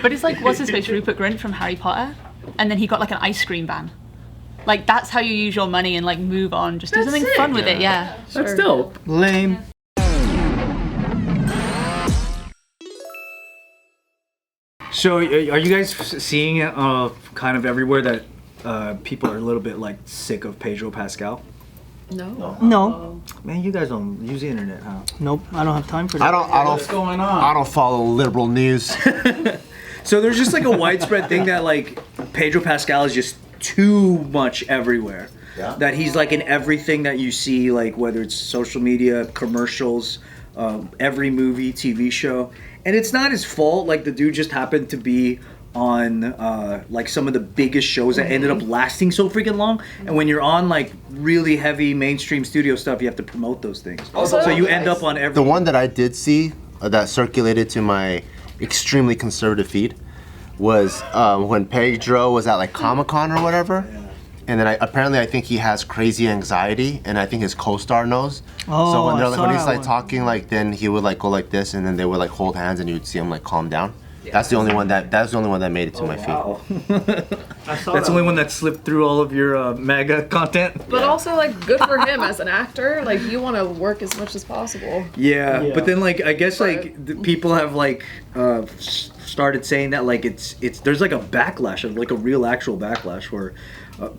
But it's like, what's his face, Rupert Grint from Harry Potter, and then he got like an ice cream ban. Like that's how you use your money and like move on. Just do something fun with it. Yeah. That's dope. Lame. So are you guys seeing kind of everywhere that people are a little bit like sick of Pedro Pascal? No. Man, you guys don't use the internet, huh? Nope. I don't have time for that. What's going on? I don't follow liberal news. So there's just like a widespread thing that like Pedro Pascal is just too much everywhere. Yeah. That he's like in everything that you see, like whether it's social media, commercials, every movie, TV show. And it's not his fault. Like the dude just happened to be on like some of the biggest shows that ended up lasting so freaking long. And when you're on like really heavy mainstream studio stuff, you have to promote those things. So you end up on every. The one that I did see that circulated to my extremely conservative feed was when Pedro was at like Comic-Con or whatever. And then apparently I think he has crazy anxiety, and I think his co-star knows. Oh, so when, when he's like one. talking, like then he would like go like this, and then they would like hold hands, and you'd see him like calm down. That's the only one that made it to my feed. That's the only one that slipped through all of your MAGA content. But also, like, good for him as an actor. Like, you want to work as much as possible. Yeah, but then like I guess like the people have like started saying that like it's there's like a backlash, like a real actual backlash where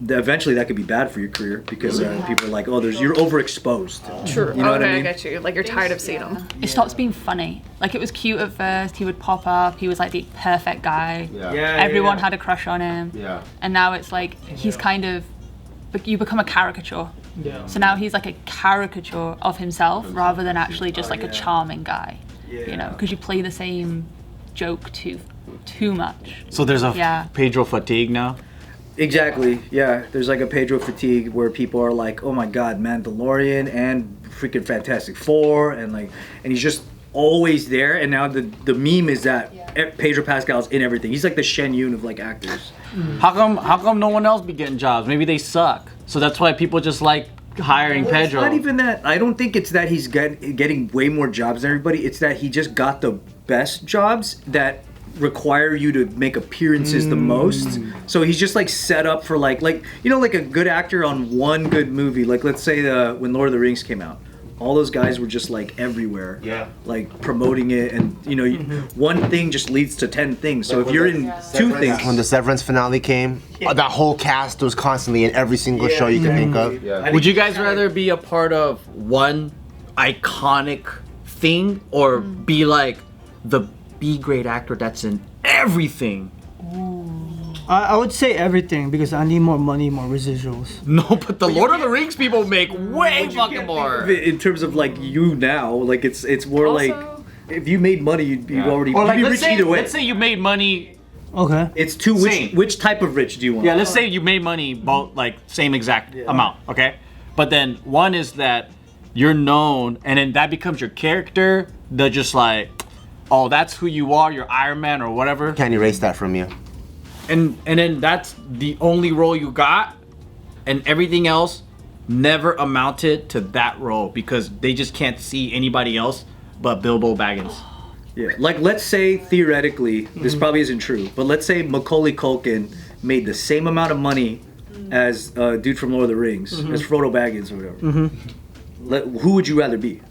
eventually that could be bad for your career because people are like, oh, you're overexposed. True. You know what I mean? I get you. Like, you're tired of seeing him. It stops being funny. Like it was cute at first. He would pop up. He was like the perfect guy. Everyone had a crush on him. Yeah. And now it's like he's kind of, you become a caricature. Yeah. So now he's like a caricature of himself rather than actually just like a charming guy. You know, because you play the same joke too much. So there's a Pedro fatigue now? Exactly. Yeah. There's like a Pedro fatigue where people are like, oh my God, Mandalorian and freaking Fantastic Four and he's just always there. And now the meme is that Pedro Pascal's in everything. He's like the Shen Yun of like actors. How come no one else be getting jobs? Maybe they suck. So that's why people just like hiring Pedro. It's not even that. I don't think it's that he's getting way more jobs than everybody. It's that he just got the best jobs that require you to make appearances the most. So he's just like set up for like you know, like a good actor on one good movie. Like let's say when Lord of the Rings came out. All those guys were just like everywhere, like promoting it, and you know, one thing just leads to 10 things. So if you're in two things, when the Severance finale came, that whole cast was constantly in every single show you can think of. Would you guys rather be a part of one iconic thing or be like the B-grade actor that's in everything? I would say everything because I need more money, more residuals. No, but the Lord of the Rings people make way fucking more. In terms of like you now, like it's more Also, like if you made money, you'd already Or like, you'd be rich either way. let's say you made money. Okay. It's too which type of rich do you want? Yeah, let's say you made money both like same exact amount, okay? But then one is that you're known, and then that becomes your character. They're just like, oh, that's who you are. You're Iron Man or whatever. Can't erase that from you. And then that's the only role you got, and everything else never amounted to that role because they just can't see anybody else but Bilbo Baggins. Yeah, like let's say theoretically, this probably isn't true, but let's say Macaulay Culkin made the same amount of money as dude from Lord of the Rings, as Frodo Baggins or whatever. Who would you rather be?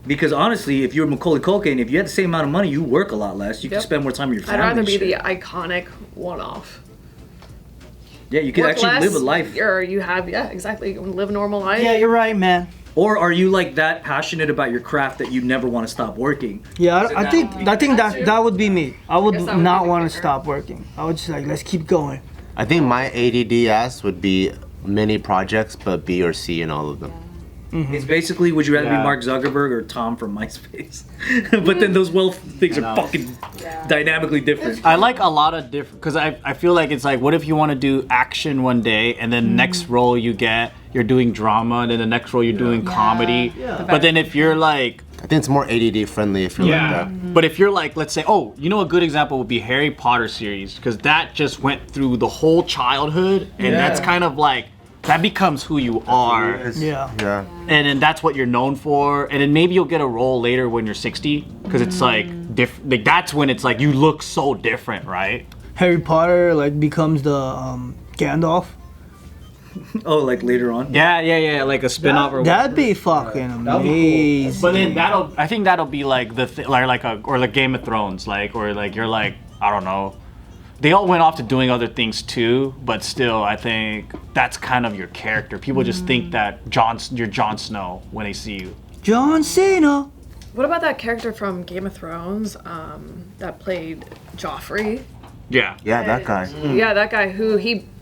Because honestly, if you're Macaulay Culkin, if you had the same amount of money, you work a lot less. You can spend more time with your family. I'd rather and be shit. the iconic one-off. Yeah, you can Work actually less, live a life. You have exactly. You can live a normal life. Yeah, you're right, man. Or are you like that passionate about your craft that you never want to stop working? Yeah, I think that would be me. I would Guess that would not be want to quicker. stop working. I would just like, let's keep going. I think my ADD ass would be many projects, but B or C in all of them. It's basically, would you rather be Mark Zuckerberg or Tom from MySpace? But then those wealth things are fucking dynamically different. I like a lot of different, because I feel like it's like, what if you want to do action one day and then next role you get, you're doing drama, and then the next role you're doing comedy. But then if you're like, I think it's more ADD friendly if you're like that. But if you're like, let's say, oh, you know, a good example would be Harry Potter series, because that just went through the whole childhood, and that's kind of like, that becomes who you are. Yeah. And then that's what you're known for. And then maybe you'll get a role later when you're 60, because it's like like that's when it's like you look so different, right? Harry Potter like becomes the Gandalf. Oh, like later on. Yeah, like a spin-off or That'd be fucking amazing. But then I think that'll be like the like Game of Thrones, like, or like you're like, I don't know. They all went off to doing other things too, but still, I think that's kind of your character. People just think that you're Jon Snow when they see you. John Cena. What about that character from Game of Thrones that played Joffrey? Yeah. Yeah, that guy. Yeah, that guy who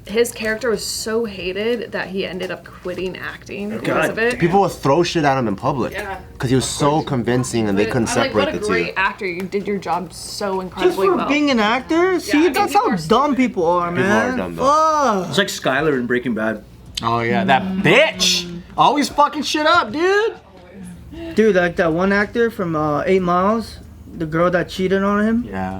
his character was so hated that he ended up quitting acting because of it. People would throw shit at him in public. Yeah. Because he was so convincing and they couldn't I'm like, separate what a the great two. actor! You did your job so Just incredibly for well. being an actor? See, I mean, that's people how are dumb people are, People man. are dumb, though. Fuck. It's like Skylar in Breaking Bad. Oh yeah, that bitch always fucking shit up, dude. Dude, like that one actor from 8 Miles, the girl that cheated on him Yeah.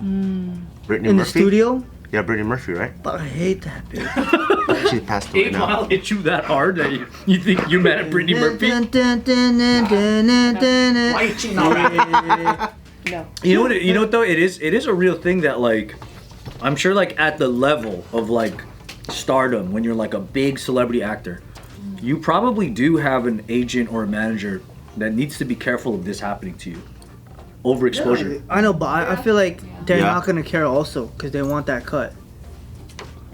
Brittany in the Murphy? studio. Yeah, Brittany Murphy, right? Fuck, I hate that bitch. She passed away 8 now. Mile hit you that hard that you think you're mad at Brittany Murphy? No. You know what? You know what though? It is a real thing that like, I'm sure like at the level of like stardom when you're like a big celebrity actor, you probably do have an agent or a manager that needs to be careful of this happening to you. Overexposure. I know, but I feel like they're Yeah. not gonna care also because they want that cut.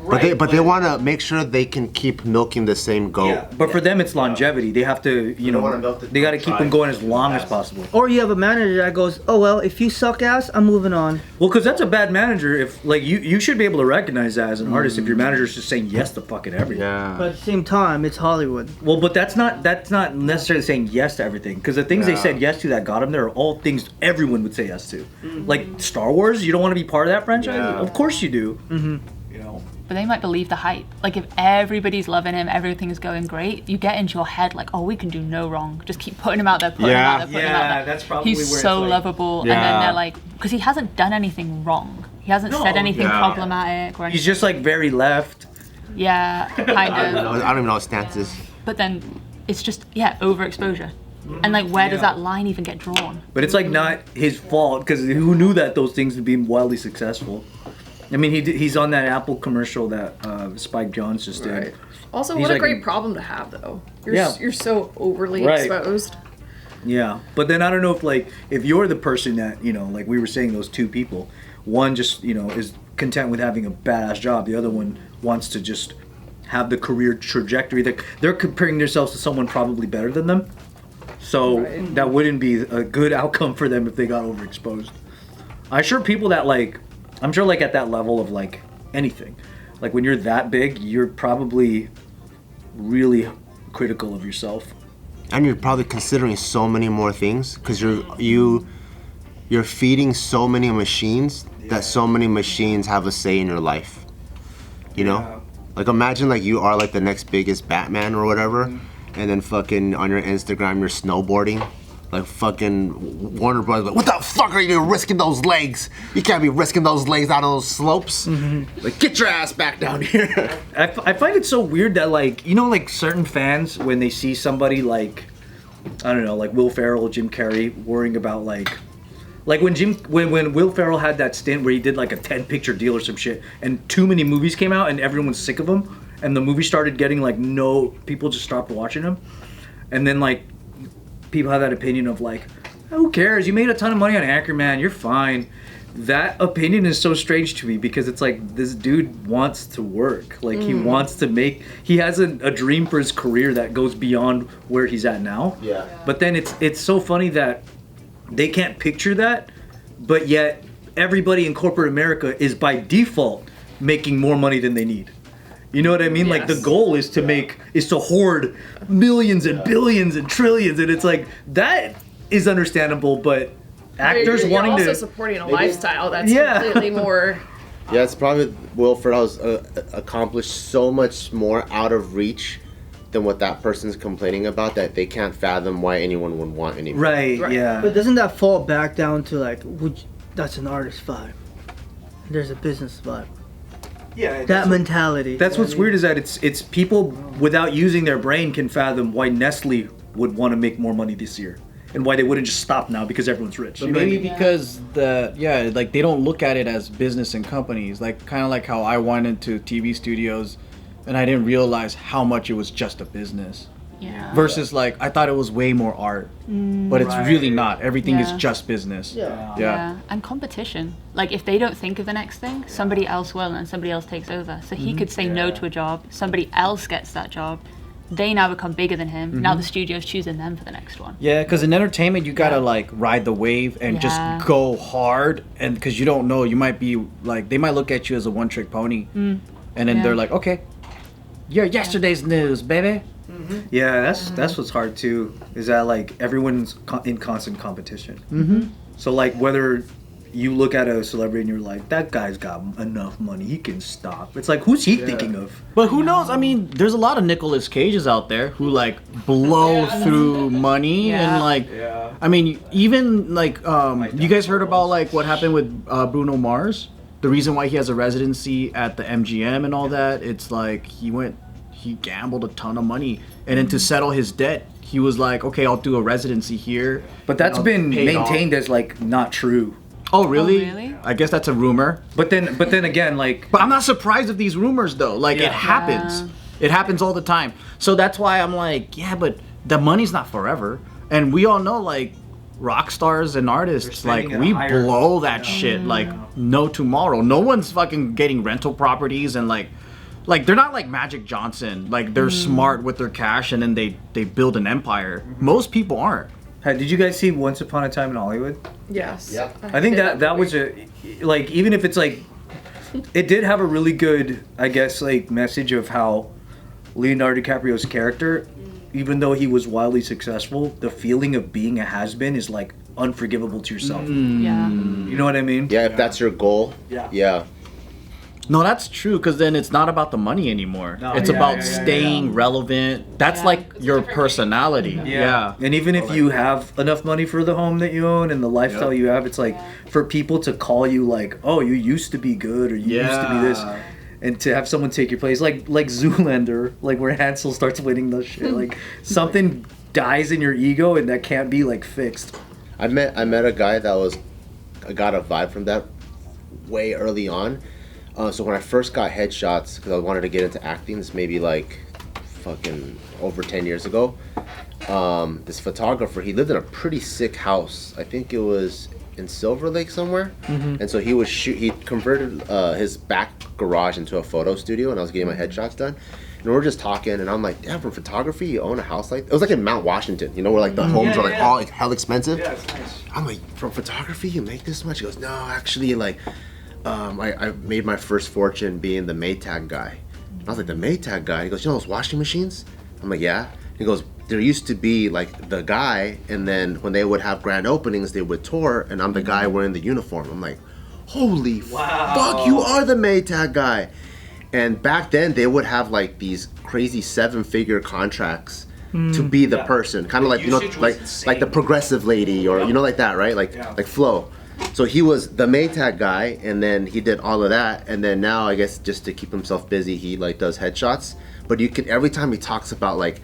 But they want to make sure they can keep milking the same goat. Yeah, but for them it's longevity. They have to, you don't wanna know, milk the they got to keep them going as long as possible. Or you have a manager that goes, "Oh well, if you suck ass, I'm moving on." Well, because that's a bad manager. If like you should be able to recognize that as an artist. If your manager's just saying yes to fucking everything. But Yeah. at the same time, it's Hollywood. Well, but that's not necessarily saying yes to everything. Because the things they said yes to that got them there are all things everyone would say yes to. Like Star Wars, you don't want to be part of that franchise? Yeah. Of course you do. You know. But they might believe the hype. Like if everybody's loving him, everything's going great, you get into your head like, oh, we can do no wrong. Just keep putting him out there, putting him Yeah. out there, putting him out there. that's probably He's where so it's like, lovable, and Yeah. then they're like, because he hasn't done anything wrong. He hasn't said anything yeah. problematic or anything. He's just like very left. Yeah, kind I of. don't even know what stance is. But then it's just overexposure. And like, where does that line even get drawn? But it's like not his fault because who knew that those things would be wildly successful? I mean, he's on that Apple commercial that Spike Jonze just did. Right. Also, He's what a like great a- problem to have, though. Yeah. You're so overly Right. exposed. Yeah, but then I don't know if you're the person that, you know, like we were saying, those two people, one just, you know, is content with having a badass job, the other one wants to just have the career trajectory. They're comparing themselves to someone probably better than them, so that wouldn't be a good outcome for them if they got overexposed. I'm sure people that I'm sure like at that level of like anything, like when you're that big, you're probably really critical of yourself. And you're probably considering so many more things because you're feeding so many machines that so many machines have a say in your life. You know? Like imagine like you are like the next biggest Batman or whatever, and then fucking on your Instagram you're snowboarding. Like fucking Warner Brothers, like, what the fuck are you risking those legs? You can't be risking those legs out on those slopes. Like, get your ass back down here. I find it so weird that like, you know, like certain fans when they see somebody like, I don't know, like Will Ferrell, Jim Carrey, worrying about like when Will Ferrell had that stint where he did like a 10-picture deal or some shit, and too many movies came out and everyone was sick of him, and the movie started getting like people just stopped watching him, and then like people have that opinion of like, who cares? You made a ton of money on Anchorman, you're fine. That opinion is so strange to me because it's like this dude wants to work. Like he wants to he has a dream for his career that goes beyond where he's at now. Yeah. But then it's so funny that they can't picture that, but yet everybody in corporate America is by default making more money than they need. You know what I mean? Like the goal is to hoard millions and billions and trillions, and it's like that is understandable, but actors you're wanting also to supporting a lifestyle that's Yeah. completely more. Yeah, it's probably Will Ferrell's accomplished so much more out of reach than what that person's complaining about that they can't fathom why anyone would want anything. right, Right. yeah. But doesn't that fall back down to like, that's an artist vibe? There's a business vibe. Yeah, That mentality. That's what's weird is that it's people without using their brain can fathom why Nestle would want to make more money this year. and why they wouldn't just stop now because everyone's rich. But You know what I maybe mean? because like they don't look at it as business and companies. Like kind of like how I went into TV studios, and I didn't realize how much it was just a business. Yeah. Versus like I thought it was way more art, but it's really not. Everything is Yeah. just business. Yeah, and competition. Like if they don't think of the next thing, somebody else will, and somebody else takes over. So he could say no to a job, somebody else gets that job. They now become bigger than him. Now the studio's choosing them for the next one. Yeah, because in entertainment you gotta like ride the wave and Yeah. just go hard, and because you don't know, you might be like they might look at you as a one-trick pony, and then Yeah. they're like, okay, you're yesterday's news, baby. Yeah, that's what's hard too. Is that like everyone's in constant competition. Mm-hmm. So like whether you look at a celebrity and you're like, that guy's got enough money, he can stop. It's like, who's he thinking of? But who knows? I mean, there's a lot of Nicolas Cages out there who like blow through money and like, I mean, even like, you guys heard about like what happened with Bruno Mars? The reason why he has a residency at the MGM and all that, it's like he gambled a ton of money, and then to settle his debt, he was like, okay, I'll do a residency here. But that's and I'll been pay it off. maintained as like not true. Oh really? Oh, really? I guess that's a rumor. But then again, like But I'm not surprised of these rumors though. Like it happens. It happens all the time. So that's why I'm like, yeah, but the money's not forever. And we all know like rock stars and artists, like spending we a higher- blow that shit like no tomorrow. No one's fucking getting rental properties and like they're not like Magic Johnson. Like they're smart with their cash and then they build an empire. Most people aren't. Hey, did you guys see Once Upon a Time in Hollywood? Yes. Yeah. I think that was like even if it's like it did have a really good, I guess, like message of how Leonardo DiCaprio's character, even though he was wildly successful, the feeling of being a has-been is like unforgivable to yourself. Yeah. You know what I mean? Yeah, if that's your goal. Yeah. No, that's true, because then it's not about the money anymore. It's about staying relevant. That's like your personality. Yeah. And even if you have enough money for the home that you own and the lifestyle you have, it's like for people to call you like, oh, you used to be good or you used to be this. And to have someone take your place, like Zoolander, like where Hansel starts winning the shit, like something dies in your ego and that can't be like fixed. I met a guy I got a vibe from that way early on. So when I first got headshots, because I wanted to get into acting, this maybe like fucking over 10 years ago, this photographer, he lived in a pretty sick house. I think it was in Silver Lake somewhere. And so he converted his back garage into a photo studio, and I was getting my headshots done. And we were just talking, and I'm like, damn, from photography, you own a house like that? It was like in Mount Washington, you know, where like the homes are like all like hell expensive. Yeah, it's nice. I'm like, from photography, you make this much? He goes, no, actually, like, I made my first fortune being the Maytag guy. And I was like, the Maytag guy? He goes, you know those washing machines? I'm like, yeah. He goes, there used to be like the guy, and then when they would have grand openings, they would tour, and I'm the guy wearing the uniform. I'm like, holy fuck, you are the Maytag guy. And back then, they would have like these crazy 7-figure contracts to be the person, kind of like, you know, like the progressive lady, or you know, like that, right? Like Flo. So he was the Maytag guy, and then he did all of that, and then now I guess just to keep himself busy, he like does headshots. But you can, every time he talks about like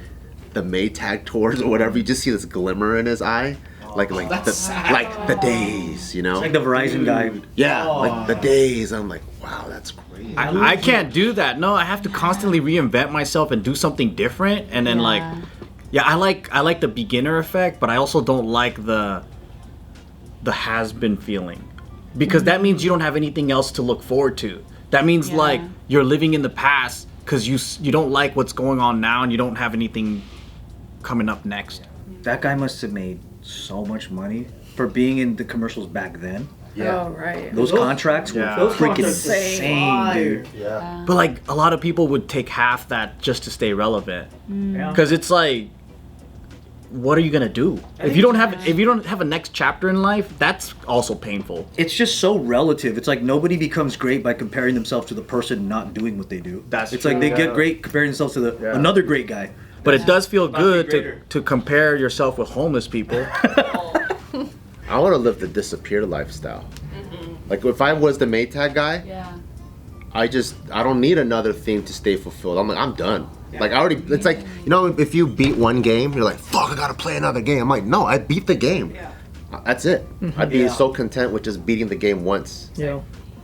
the Maytag tours or whatever, you just see this glimmer in his eye, like the days, you know. It's like the Verizon guy. Yeah, like the days. I'm like, wow, that's crazy. I can't do that. No, I have to constantly reinvent myself and do something different, and then I like the beginner effect, but I also don't like the has-been feeling, because that means you don't have anything else to look forward to. That means like you're living in the past because you don't like what's going on now, and you don't have anything coming up next. That guy must have made so much money for being in the commercials back then. Yeah. Oh, right. Those contracts were freaking insane, dude. Yeah. But like a lot of people would take half that just to stay relevant, because it's like, what are you gonna do if you don't have a next chapter in life? That's also painful. It's just so relative. It's like nobody becomes great by comparing themselves to the person not doing what they do. It's like they get great comparing themselves to another great guy. But it does feel good to compare yourself with homeless people. I want to live the disappear lifestyle. Like if I was the Maytag guy, I don't need another thing to stay fulfilled. I'm like, I'm done. Like I already, it's like, you know, if you beat one game, you're like, fuck, I gotta play another game. I'm like, no, I beat the game. That's it. I'd be so content with just beating the game once. Yeah.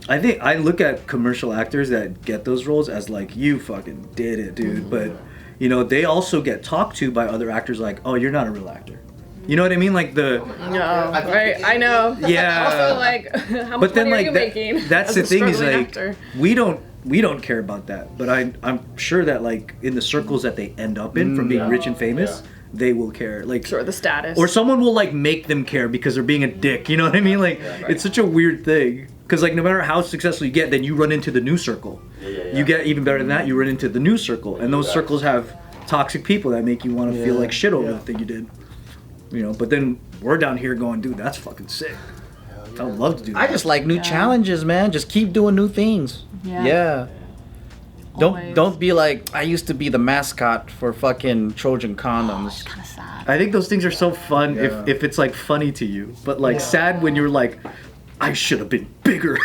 I think I look at commercial actors that get those roles as like, you fucking did it, dude. But you know, they also get talked to by other actors like, oh, you're not a real actor. You know what I mean? Like No, right? I know. Yeah. Also, like, how much But then, money like, are you making? that's as the a thing is struggling like, actor? we don't care about that. But I'm sure that like in the circles that they end up in from being rich and famous, they will care. Like, Sure, the status. or someone will like make them care because they're being a dick. You know what I mean? Like, it's such a weird thing. Because like no matter how successful you get, then you run into the new circle. You get even better than that, you run into the new circle, and those circles have toxic people that make you want to feel like shit over the thing you did. You know, but then we're down here going, dude, that's fucking sick. I would love to do that. I just like new challenges, man. Just keep doing new things. Yeah. Always. Don't be like, I used to be the mascot for fucking Trojan condoms. It's kind of sad. I think those things are so fun if it's like funny to you, but like sad when you're like, I should have been bigger.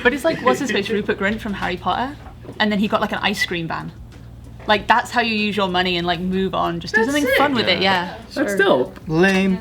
But it's like, what's his face, Rupert Grint from Harry Potter, and then he got like an ice cream ban. Like that's how you use your money and like move on. Just do something fun with it. Yeah. That's dope. Lame.